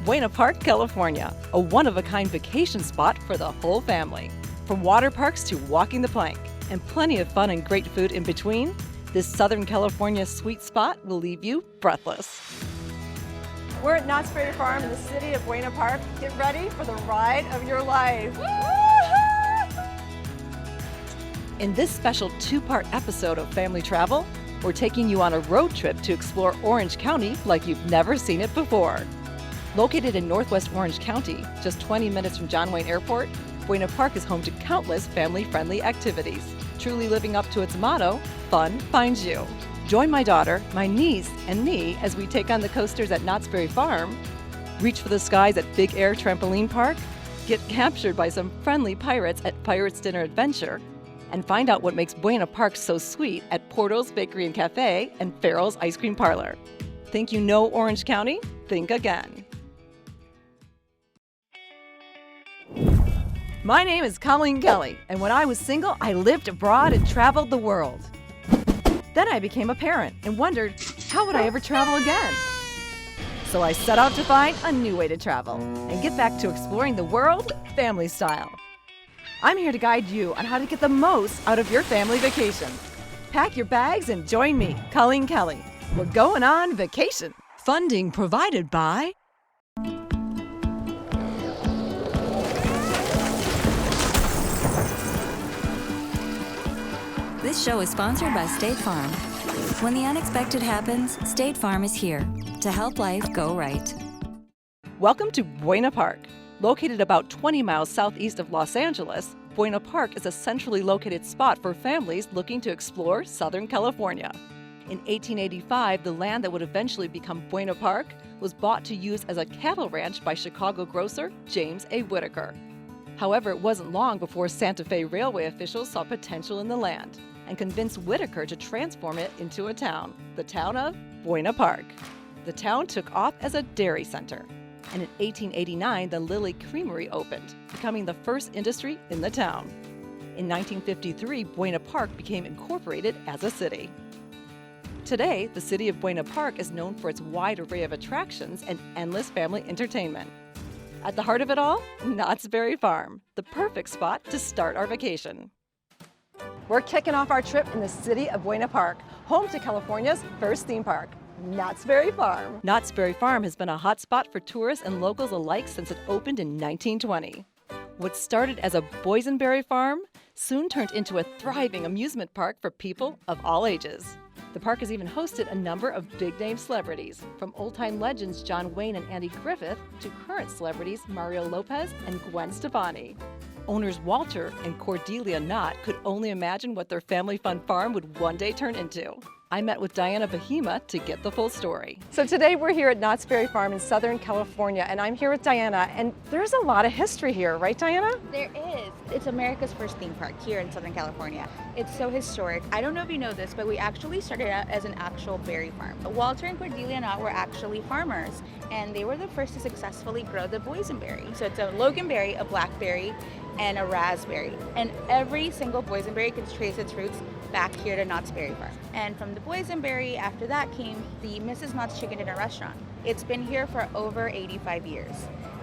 Buena Park, California, a one-of-a-kind vacation spot for the whole family. From water parks to walking the plank, and plenty of fun and great food in between, this Southern California sweet spot will leave you breathless. We're at Knott's Berry Farm in the city of Buena Park. Get ready for the ride of your life. In this special two-part episode of Family Travel, we're taking you on a road trip to explore Orange County like you've never seen it before. Located in northwest Orange County, just 20 minutes from John Wayne Airport, Buena Park is home to countless family-friendly activities, truly living up to its motto, fun finds you. Join my daughter, my niece, and me as we take on the coasters at Knott's Berry Farm, reach for the skies at Big Air Trampoline Park, get captured by some friendly pirates at Pirates Dinner Adventure, and find out what makes Buena Park so sweet at Porto's Bakery and Cafe and Farrell's Ice Cream Parlor. Think you know Orange County? Think again. My name is Colleen Kelly, and when I was single, I lived abroad and traveled the world. Then I became a parent and wondered, how would I ever travel again? So I set out to find a new way to travel and get back to exploring the world family style. I'm here to guide you on how to get the most out of your family vacation. Pack your bags and join me, Colleen Kelly. We're going on vacation. Funding provided by This show is sponsored by State Farm. When the unexpected happens, State Farm is here to help life go right. Welcome to Buena Park. Located about 20 miles southeast of Los Angeles, Buena Park is a centrally located spot for families looking to explore Southern California. In 1885, the land that would eventually become Buena Park was bought to use as a cattle ranch by Chicago grocer James A. Whitaker. However, it wasn't long before Santa Fe Railway officials saw potential in the land and convinced Whitaker to transform it into a town, the town of Buena Park. The town took off as a dairy center, and in 1889, the Lilly Creamery opened, becoming the first industry in the town. In 1953, Buena Park became incorporated as a city. Today, the city of Buena Park is known for its wide array of attractions and endless family entertainment. At the heart of it all, Knott's Berry Farm, the perfect spot to start our vacation. We're kicking off our trip in the city of Buena Park, home to California's first theme park, Knott's Berry Farm. Knott's Berry Farm has been a hotspot for tourists and locals alike since it opened in 1920. What started as a boysenberry farm soon turned into a thriving amusement park for people of all ages. The park has even hosted a number of big-name celebrities, from old-time legends John Wayne and Andy Griffith to current celebrities Mario Lopez and Gwen Stefani. Owners Walter and Cordelia Knott could only imagine what their family fun farm would one day turn into. I met with Diana Bahima to get the full story. So today we're here at Knott's Berry Farm in Southern California, and I'm here with Diana, and there's a lot of history here, right, Diana? There is. It's America's first theme park here in Southern California. It's so historic. I don't know if you know this, but we actually started out as an actual berry farm. Walter and Cordelia Knott were actually farmers, and they were the first to successfully grow the boysenberry. So it's a loganberry, a blackberry, and a raspberry. And every single boysenberry can trace its roots back here to Knott's Berry Farm. And from the boysenberry, after that came the Mrs. Knott's Chicken Dinner Restaurant. It's been here for over 85 years.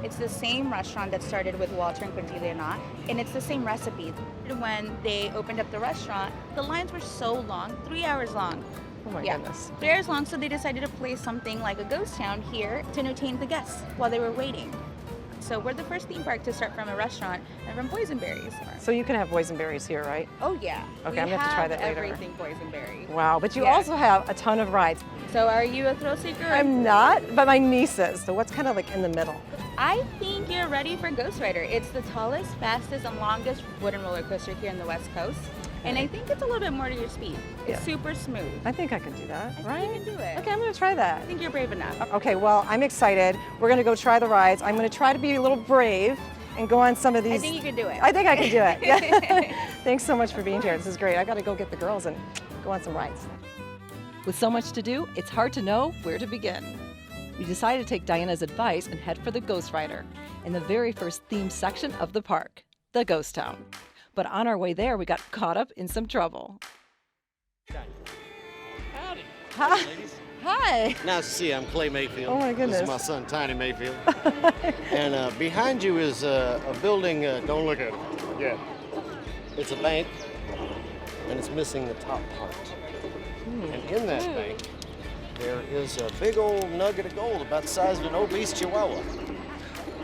It's the same restaurant that started with Walter and Cordelia Knott, and it's the same recipe. When they opened up the restaurant, the lines were so long, 3 hours long. Oh my goodness. 3 hours long, so they decided to place something like a ghost town here to entertain the guests while they were waiting. So we're the first theme park to start from a restaurant and from boysenberries. So you can have boysenberries here, right? Oh yeah. Okay, I'm gonna have to try that later. Everything boysenberry. Wow, but you also have a ton of rides. So are you a thrill seeker? I'm not, but my niece is. So what's kind of like in the middle? I think you're ready for Ghost Rider. It's the tallest, fastest, and longest wooden roller coaster here in the West Coast. And I think it's a little bit more to your speed. It's super smooth. I think I can do that, I think you can do it. Okay, I'm gonna try that. I think you're brave enough. Okay, well, I'm excited. We're gonna go try the rides. I'm gonna try to be a little brave and go on some of these. I think you can do it. I think I can do it. Yeah. Thanks so much for being here. This is great. I gotta go get the girls and go on some rides. With so much to do, it's hard to know where to begin. We decided to take Diana's advice and head for the Ghost Rider in the very first themed section of the park, the Ghost Town. But on our way there, we got caught up in some trouble. Howdy. Hi. Ladies. Hi. Nice to see you. I'm Clay Mayfield. Oh my goodness. This is my son, Tiny Mayfield. And behind you is a building. Don't look at it. Yeah. It's a bank, and it's missing the top part. And in that bank, there is a big old nugget of gold about the size of an obese chihuahua.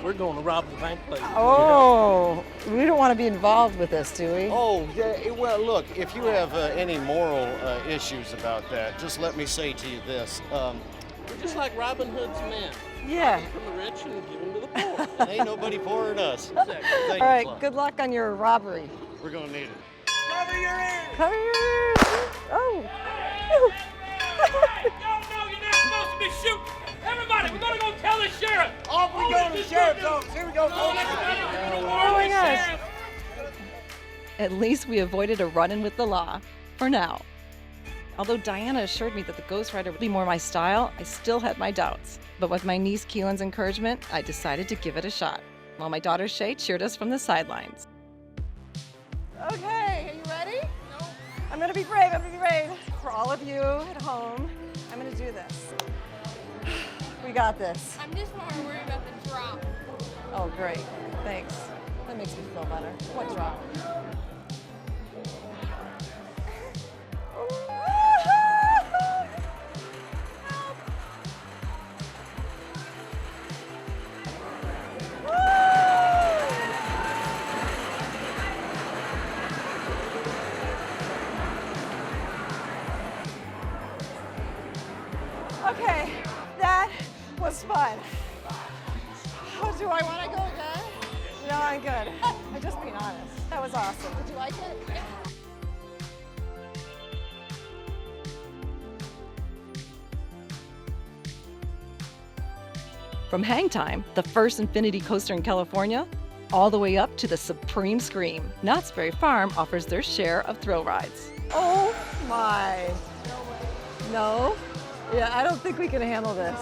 We're going to rob the bank place. Oh, we don't want to be involved with this, do we? Oh, yeah, well, look, if you have any moral issues about that, just let me say to you this. We're just like Robin Hood's men. Yeah. From the rich and give them to the poor. And ain't nobody poorer than us. Exactly. All right, good luck on your robbery. We're going to need it. Cover your ears! Cover your ears. Oh. Y'all know you're not supposed to be shooting. Everybody, we're gonna go tell the sheriff. Off we go to the sheriff's office. Here we go. Oh my gosh. At least we avoided a run-in with the law, for now. Although Diana assured me that the Ghost Rider would be more my style, I still had my doubts. But with my niece Keelan's encouragement, I decided to give it a shot, while my daughter Shay cheered us from the sidelines. Okay, are you ready? No. I'm gonna be brave, For all of you at home, I'm gonna do this. We got this. I'm just more worried about the drop. Oh, great. Thanks. That makes me feel better. What drop? Okay, that was fun. Oh, do I want to go again? No, I'm good. I'm just being honest. That was awesome. Did you like it? From Hang Time, the first infinity coaster in California, all the way up to the Supreme Scream, Knott's Berry Farm offers their share of thrill rides. Oh my. No? Yeah, I don't think we can handle this.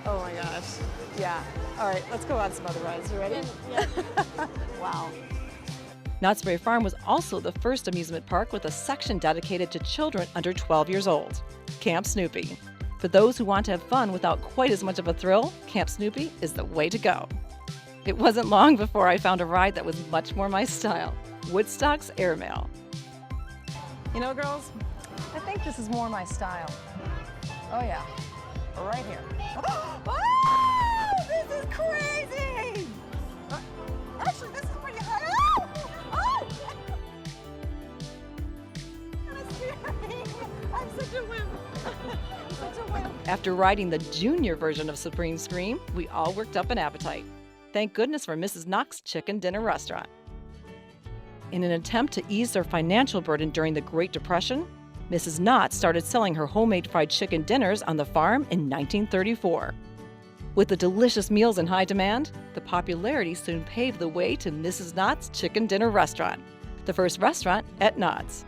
Oh my gosh. Yeah. All right, let's go on some other rides. You ready? Yeah. Wow. Knott's Berry Farm was also the first amusement park with a section dedicated to children under 12 years old, Camp Snoopy. For those who want to have fun without quite as much of a thrill, Camp Snoopy is the way to go. It wasn't long before I found a ride that was much more my style, Woodstock's Airmail. You know, girls, I think this is more my style. Oh yeah, right here. Oh, this is crazy! Actually, this is pretty high. Oh! That's scary. I'm such a wimp. After riding the junior version of Supreme Scream, we all worked up an appetite. Thank goodness for Mrs. Knott's Chicken Dinner Restaurant. In an attempt to ease their financial burden during the Great Depression, Mrs. Knott started selling her homemade fried chicken dinners on the farm in 1934. With the delicious meals in high demand, the popularity soon paved the way to Mrs. Knott's Chicken Dinner Restaurant, the first restaurant at Knott's.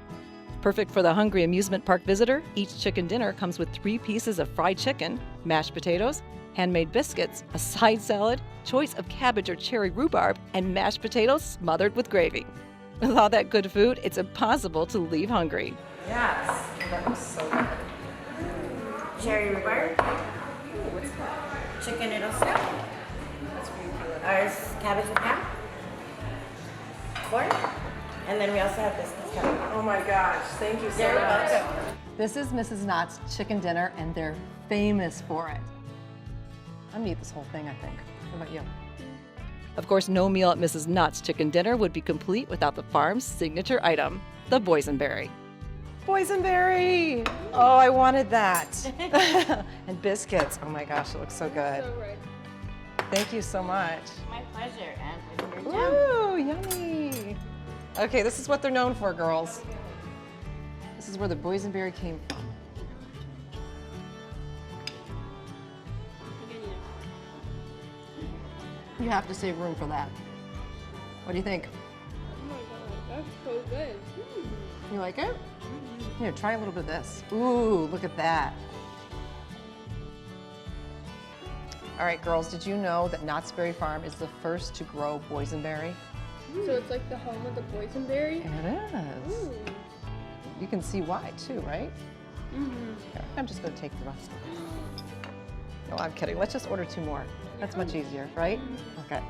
Perfect for the hungry amusement park visitor, each chicken dinner comes with 3 pieces of fried chicken, mashed potatoes, handmade biscuits, a side salad, choice of cabbage or cherry rhubarb, and mashed potatoes smothered with gravy. With all that good food, it's impossible to leave hungry. Yes, that was so good. Cherry rhubarb. What's that? Chicken noodle soup. That's pretty good. Ours cabbage with ham. Corn. And then we also have biscuits coming. Oh my gosh, thank you so You're much. welcome. This is Mrs. Knott's Chicken Dinner, and they're famous for it. I'm gonna eat this whole thing, I think. What about you? Of course, no meal at Mrs. Knott's Chicken Dinner would be complete without the farm's signature item, the boysenberry. Boysenberry! Oh, I wanted that. And biscuits. Oh my gosh, it looks so good. So right. Thank you so much. My pleasure. And with your jam. Ooh, yummy. Okay, this is what they're known for, girls. This is where the boysenberry came from. You have to save room for that. What do you think? Oh my god, that's so good. You like it? Here, try a little bit of this. Ooh, look at that. All right, girls, did you know that Knott's Berry Farm is the first to grow boysenberry? So it's like the home of the boysenberry? It is. Ooh. You can see why, too, right? Here, I'm just going to take the rest. No, I'm kidding. Let's just order 2 more. That's much easier, right? Okay.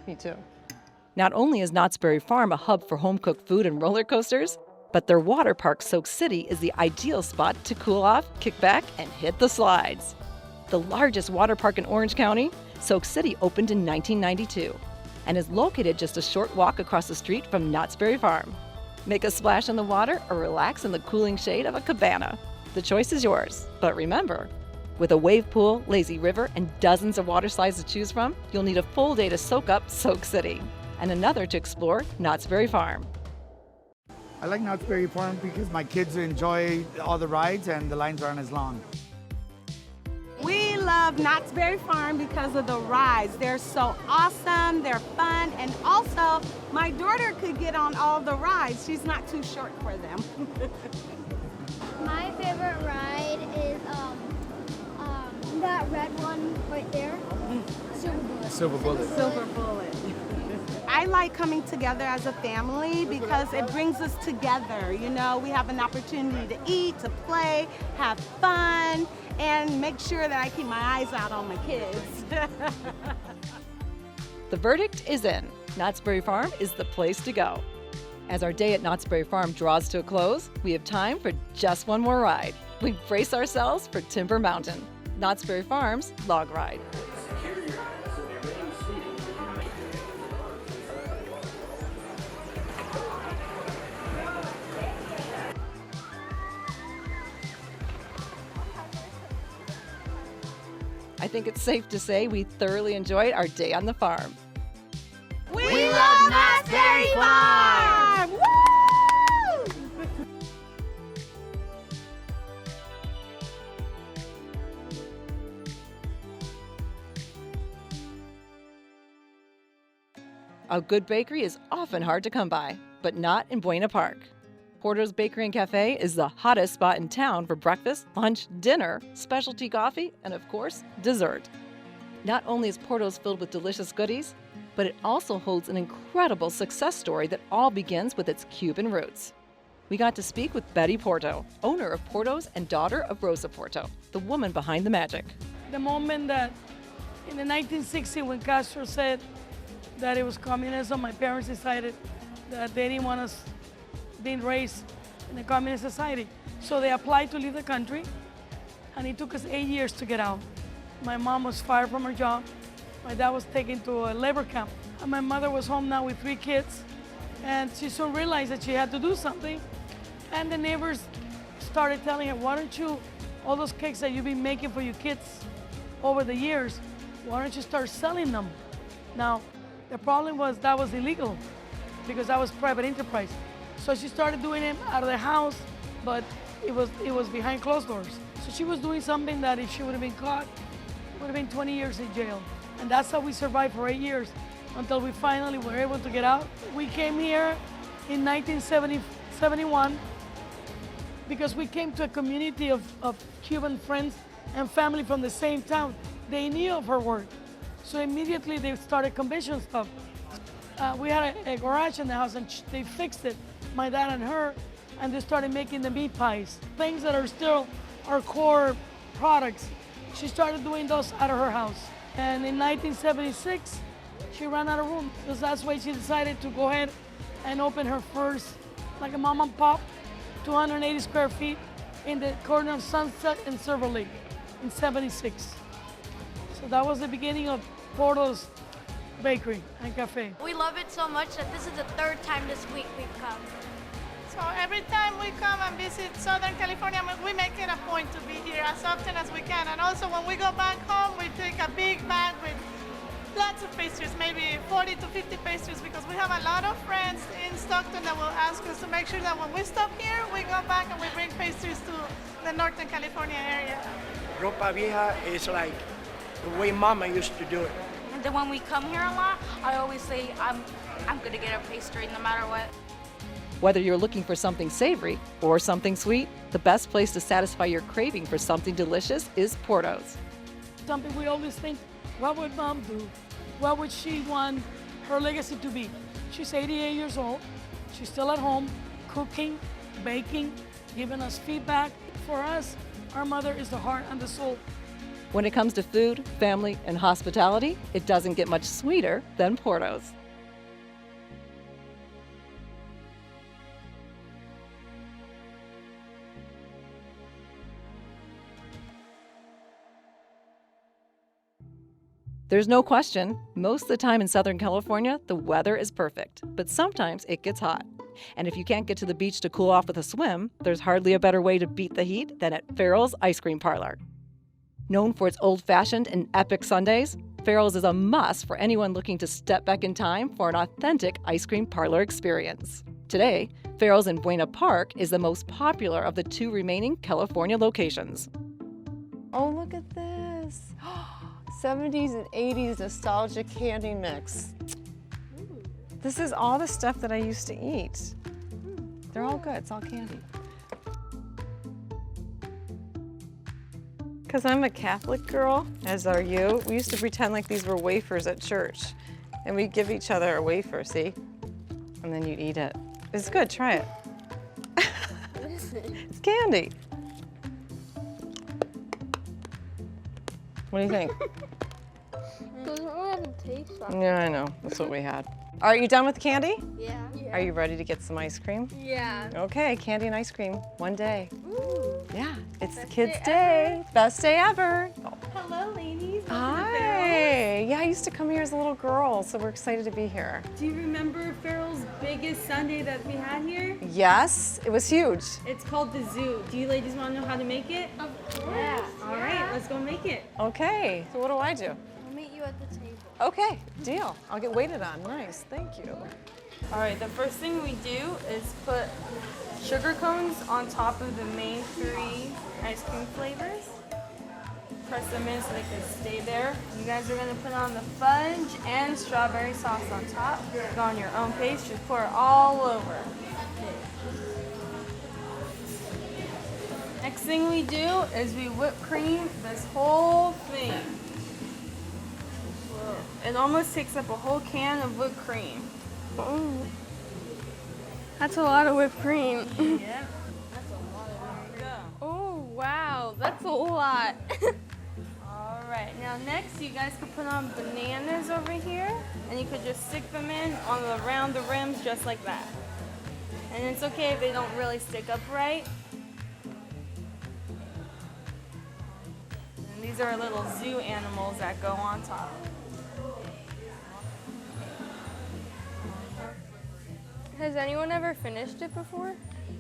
Me too. Not only is Knott's Berry Farm a hub for home-cooked food and roller coasters, but their water park, Soak City, is the ideal spot to cool off, kick back, and hit the slides. The largest water park in Orange County, Soak City opened in 1992 and is located just a short walk across the street from Knott's Berry Farm. Make a splash in the water or relax in the cooling shade of a cabana. The choice is yours, but remember, with a wave pool, lazy river, and dozens of water slides to choose from, you'll need a full day to soak up Soak City and another to explore Knott's Berry Farm. I like Knott's Berry Farm because my kids enjoy all the rides and the lines aren't as long. We love Knott's Berry Farm because of the rides. They're so awesome, they're fun, and also my daughter could get on all the rides. She's not too short for them. My favorite ride is that red one right there. Silver Bullet. Silver Bullet. Silver Bullet. I like coming together as a family because it brings us together. You know, we have an opportunity to eat, to play, have fun, and make sure that I keep my eyes out on my kids. The verdict is in. Knott's Berry Farm is the place to go. As our day at Knott's Berry Farm draws to a close, we have time for just one more ride. We brace ourselves for Timber Mountain, Knott's Berry Farm's log ride. I think it's safe to say we thoroughly enjoyed our day on the farm. We love Knott's Berry Farm! Woo! A good bakery is often hard to come by, but not in Buena Park. Porto's Bakery and Cafe is the hottest spot in town for breakfast, lunch, dinner, specialty coffee, and of course, dessert. Not only is Porto's filled with delicious goodies, but it also holds an incredible success story that all begins with its Cuban roots. We got to speak with Betty Porto, owner of Porto's and daughter of Rosa Porto, the woman behind the magic. The moment that in the 1960s when Castro said that it was communism, my parents decided that they didn't want us being raised in a communist society. So they applied to leave the country, and it took us 8 years to get out. My mom was fired from her job. My dad was taken to a labor camp. And my mother was home now with 3 kids, and she soon realized that she had to do something. And the neighbors started telling her, why don't you, all those cakes that you've been making for your kids over the years, why don't you start selling them? Now, the problem was that was illegal because that was private enterprise. So she started doing it out of the house, but it was behind closed doors. So she was doing something that if she would have been caught, would have been 20 years in jail. And that's how we survived for 8 years until we finally were able to get out. We came here in 1971 because we came to a community of Cuban friends and family from the same town. They knew of her work. So immediately they started convention stuff. We had a garage in the house and they fixed it, my dad and her, and they started making the meat pies, things that are still our core products. She started doing those out of her house. And in 1976, she ran out of room. So that's why she decided to go ahead and open her first, like a mom and pop, 280 square feet in the corner of Sunset and Silver Lake in 76. So that was the beginning of Porto's Bakery and Cafe. We love it so much that this is the 3rd time this week we've come. So every time we come and visit Southern California, we make it a point to be here as often as we can. And also when we go back home, we take a big bag with lots of pastries, maybe 40 to 50 pastries, because we have a lot of friends in Stockton that will ask us to make sure that when we stop here, we go back and we bring pastries to the Northern California area. Ropa vieja is like the way Mama used to do it. And then when we come here a lot, I always say I'm gonna get a pastry no matter what. Whether you're looking for something savory or something sweet, the best place to satisfy your craving for something delicious is Porto's. Something we always think, what would Mom do? What would she want her legacy to be? She's 88 years old. She's still at home, cooking, baking, giving us feedback. For us, our mother is the heart and the soul. When it comes to food, family, and hospitality, it doesn't get much sweeter than Porto's. There's no question, most of the time in Southern California, the weather is perfect, but sometimes it gets hot. And if you can't get to the beach to cool off with a swim, there's hardly a better way to beat the heat than at Farrell's Ice Cream Parlor. Known for its old-fashioned and epic sundaes, Farrell's is a must for anyone looking to step back in time for an authentic ice cream parlor experience. Today, Farrell's in Buena Park is the most popular of the 2 remaining California locations. Oh, look at this. 70s and 80s nostalgia candy mix. This is all the stuff that I used to eat. They're all good, it's all candy. Because I'm a Catholic girl, as are you, we used to pretend like these were wafers at church. And we'd give each other a wafer, see? And then you'd eat it. It's good, try it. It's candy. What do you think? Doesn't really have a taste on it. Yeah, I know. That's what we had. Are you done with the candy? Yeah. Are you ready to get some ice cream? Yeah. Okay, candy and ice cream, one day. Ooh. Yeah, it's the Best kids' day day. Best day ever. Hello, ladies. Hi. Yeah, I used to come here as a little girl, so we're excited to be here. Do you remember Farrell's biggest sundae that we had here? Yes, it was huge. It's called the Zoo. Do you ladies want to know how to make it? Of course. Yeah. All right, let's go make it. Okay, so what do I do? I'll meet you at the table. Okay, deal. I'll get waited on. Nice, thank you. All right, the first thing we do is put sugar cones on top of the main 3 ice cream flavors. Press them in so they can stay there. You guys are gonna put on the fudge and strawberry sauce on top. Go on your own pace, just pour it all over. Next thing we do is we whip cream this whole thing. It almost takes up a whole can of whipped cream. Oh. That's a lot of whipped cream. Yeah, that's a lot of it. Oh, wow. That's a lot. All right, now next you guys could put on bananas over here, and you could just stick them in around the rims just like that. And it's okay if they don't really stick up right. And these are little zoo animals that go on top. Has anyone ever finished it before?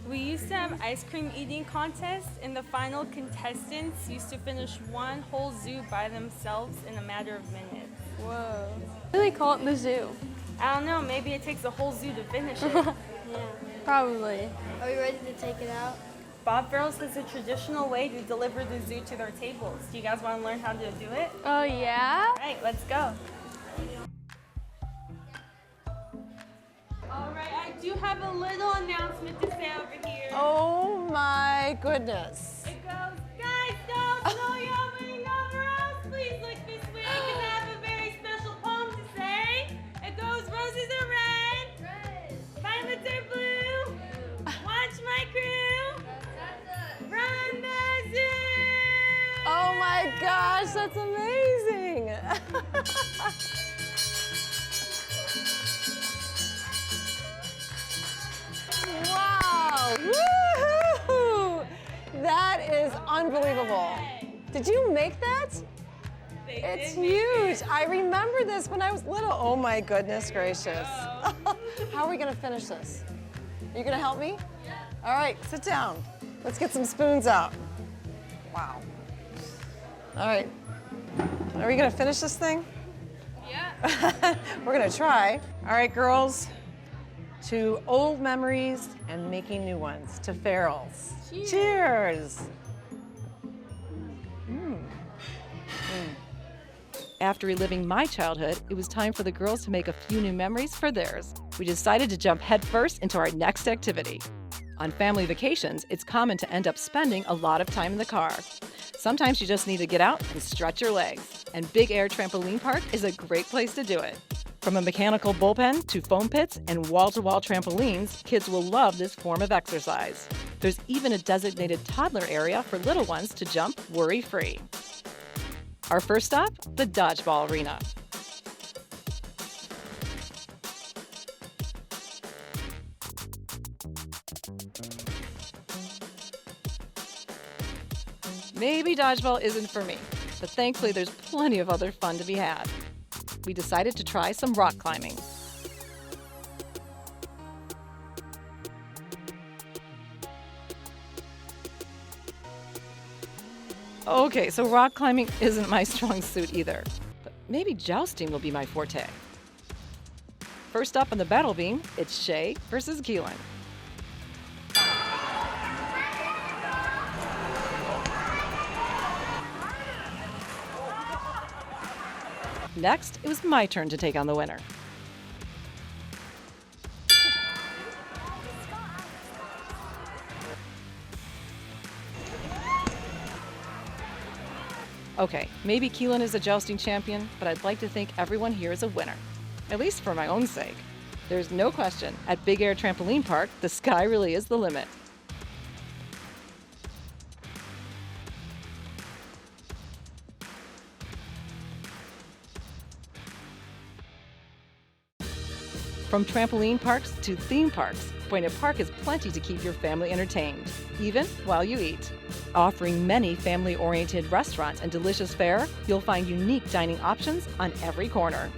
We used to have ice cream eating contests, and the final contestants used to finish one whole zoo by themselves in a matter of minutes. Whoa. Why do they call it the zoo? I don't know, maybe it takes a whole zoo to finish it. Yeah. Probably. Are we ready to take it out? Bob Farrell's has a traditional way to deliver the zoo to their tables. Do you guys want to learn how to do it? Oh, yeah? All right, let's go. All right, I do have a little announcement to say over here. Oh my goodness. It goes, guys, don't slow your moving over us. Please look this way because I have a very special poem to say. It goes, roses are red, violets are blue. Watch my crew run the zoo. Oh my gosh, that's amazing. Wow! Woohoo! That is unbelievable. Did you make that? It's huge. I remember this when I was little. Oh my goodness gracious. How are we gonna finish this? Are you gonna help me? Yeah. All right, sit down. Let's get some spoons out. Wow. All right. Are we gonna finish this thing? Yeah. We're gonna try. All right, girls. To old memories and making new ones. To Farrell's. Cheers. Cheers. After reliving my childhood, it was time for the girls to make a few new memories for theirs. We decided to jump headfirst into our next activity. On family vacations, it's common to end up spending a lot of time in the car. Sometimes you just need to get out and stretch your legs, and Big Air Trampoline Park is a great place to do it. From a mechanical bullpen to foam pits and wall-to-wall trampolines, kids will love this form of exercise. There's even a designated toddler area for little ones to jump worry-free. Our first stop, the dodgeball arena. Maybe dodgeball isn't for me, but thankfully there's plenty of other fun to be had. We decided to try some rock climbing. Okay, so rock climbing isn't my strong suit either, but maybe jousting will be my forte. First up on the battle beam, it's Shay versus Keelan. Next, it was my turn to take on the winner. Okay, maybe Keelan is a jousting champion, but I'd like to think everyone here is a winner. At least for my own sake. There's no question, at Big Air Trampoline Park, the sky really is the limit. From trampoline parks to theme parks, Buena Park has plenty to keep your family entertained, even while you eat. Offering many family-oriented restaurants and delicious fare, you'll find unique dining options on every corner.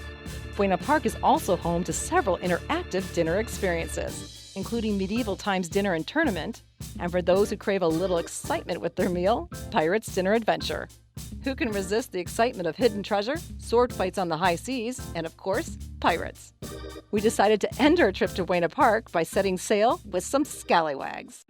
Buena Park is also home to several interactive dinner experiences, including medieval times dinner and tournament, and for those who crave a little excitement with their meal, Pirates Dinner Adventure. Who can resist the excitement of hidden treasure, sword fights on the high seas, and of course, pirates? We decided to end our trip to Buena Park by setting sail with some scallywags.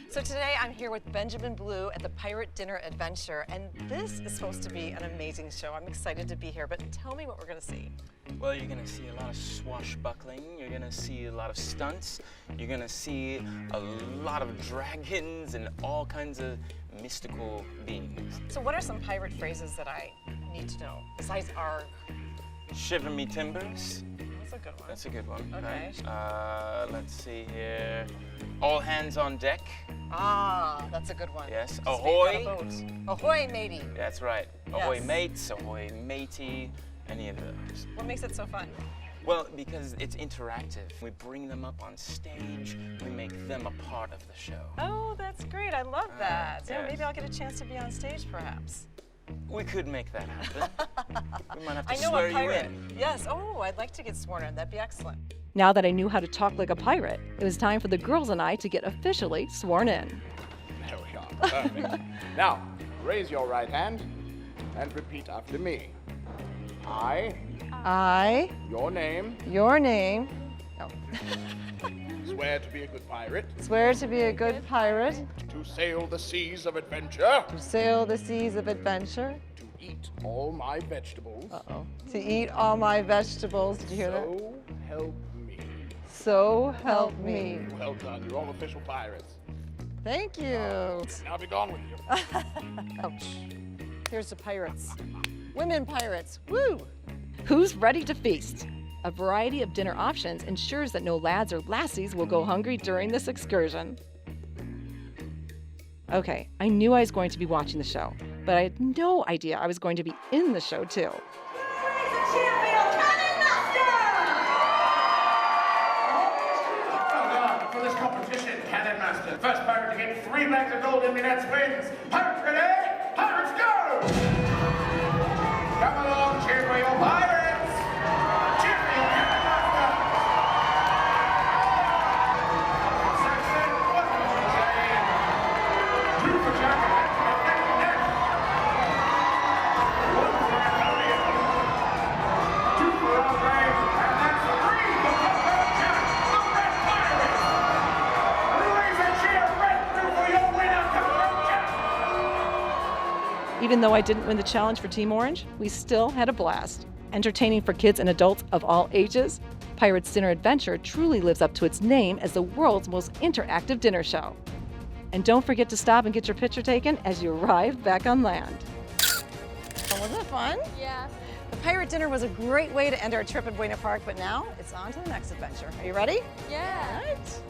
So today I'm here with Benjamin Blue at the Pirate Dinner Adventure, and this is supposed to be an amazing show. I'm excited to be here, but tell me what we're going to see. Well, you're going to see a lot of swashbuckling, you're going to see a lot of stunts, you're going to see a lot of dragons and all kinds of mystical beings. So what are some pirate phrases that I need to know, besides our... Shiver me timbers. That's a good one. That's a good one. Okay. Right. Let's see here. All hands on deck. Ah, that's a good one. Yes. Just Ahoy. being on a boat. Ahoy, matey. That's right. Ahoy, Yes. mates, ahoy, matey, any of those. What makes it so fun? Well, because it's interactive. We bring them up on stage, we make them a part of the show. Oh, that's great. I love that. Yeah, yes. maybe I'll get a chance to be on stage, perhaps. We could make that happen. We might have to I know swear a pirate. you in. Yes. Oh, I'd like to get sworn in. That'd be excellent. Now that I knew how to talk like a pirate, it was time for the girls and I to get officially sworn in. There we are. Perfect. Now, raise your right hand and repeat after me. I, your name, oh, swear to be a good pirate, swear to be a good pirate, to sail the seas of adventure, to sail the seas of adventure, to eat all my vegetables, to eat all my vegetables. Did you hear that? so help me. So help me. Well done, you're all official pirates. Thank you. Now be gone with you. Ouch. Here's the pirates. Women pirates. Woo! Who's ready to feast? A variety of dinner options ensures that no lads or lassies will go hungry during this excursion. Okay, I knew I was going to be watching the show, but I had no idea I was going to be in the show too. For this competition, Cannon Master. First pirate to get 3 bags of gold in minutes wins. Pirates ready? Pirates go! Come along, cheer for your pirates! Cheer for your Cannon Master! Saxon, what would you say? 2 for Jack and for neck. 1 for Antonio. 2 for Andre, and that's 3 for Papa Jack, the Red Pirate! Raise a cheer right through for your winner, Papa Jack! Even though I didn't win the challenge for Team Orange, we still had a blast. Entertaining for kids and adults of all ages, Pirates Dinner Adventure truly lives up to its name as the world's most interactive dinner show. And don't forget to stop and get your picture taken as you arrive back on land. Oh, wasn't it fun? Yeah. The pirate dinner was a great way to end our trip at Buena Park, but now it's on to the next adventure. Are you ready? Yeah. All right.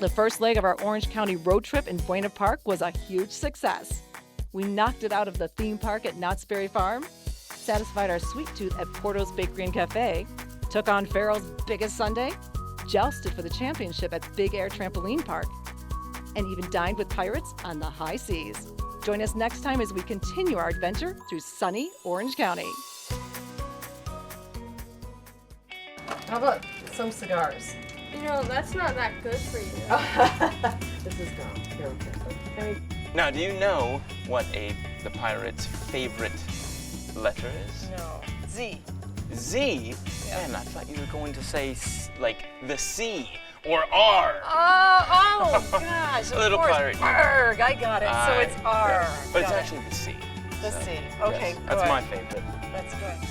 The first leg of our Orange County road trip in Buena Park was a huge success. We knocked it out of the theme park at Knott's Berry Farm, satisfied our sweet tooth at Porto's Bakery and Cafe, took on Farrell's biggest sundae, jousted for the championship at Big Air Trampoline Park, and even dined with pirates on the high seas. Join us next time as we continue our adventure through sunny Orange County. How about some cigars? You know, that's not that good for you. This is gone. Here, okay. Now, do you know what the pirate's favorite letter is? No. Z. Z? Yeah. Man, I thought you were going to say like the C or R. Oh gosh, A little of course. pirate. Arg, I got it. So it's R. Yeah. But it's Got it. actually the C. The So, C. yes, Okay, that's good. my favorite. That's good.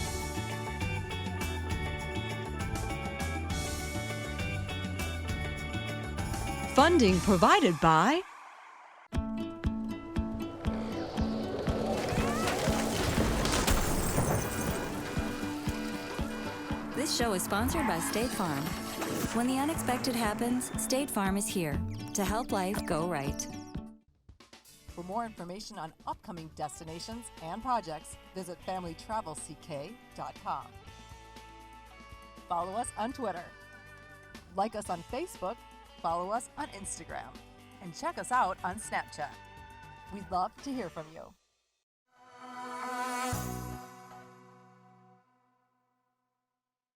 Funding provided by This show is sponsored by State Farm. When the unexpected happens, State Farm is here to help life go right. For more information on upcoming destinations and projects, visit familytravelck.com. Follow us on Twitter. Like us on Facebook, follow us on Instagram, and check us out on Snapchat. We'd love to hear from you.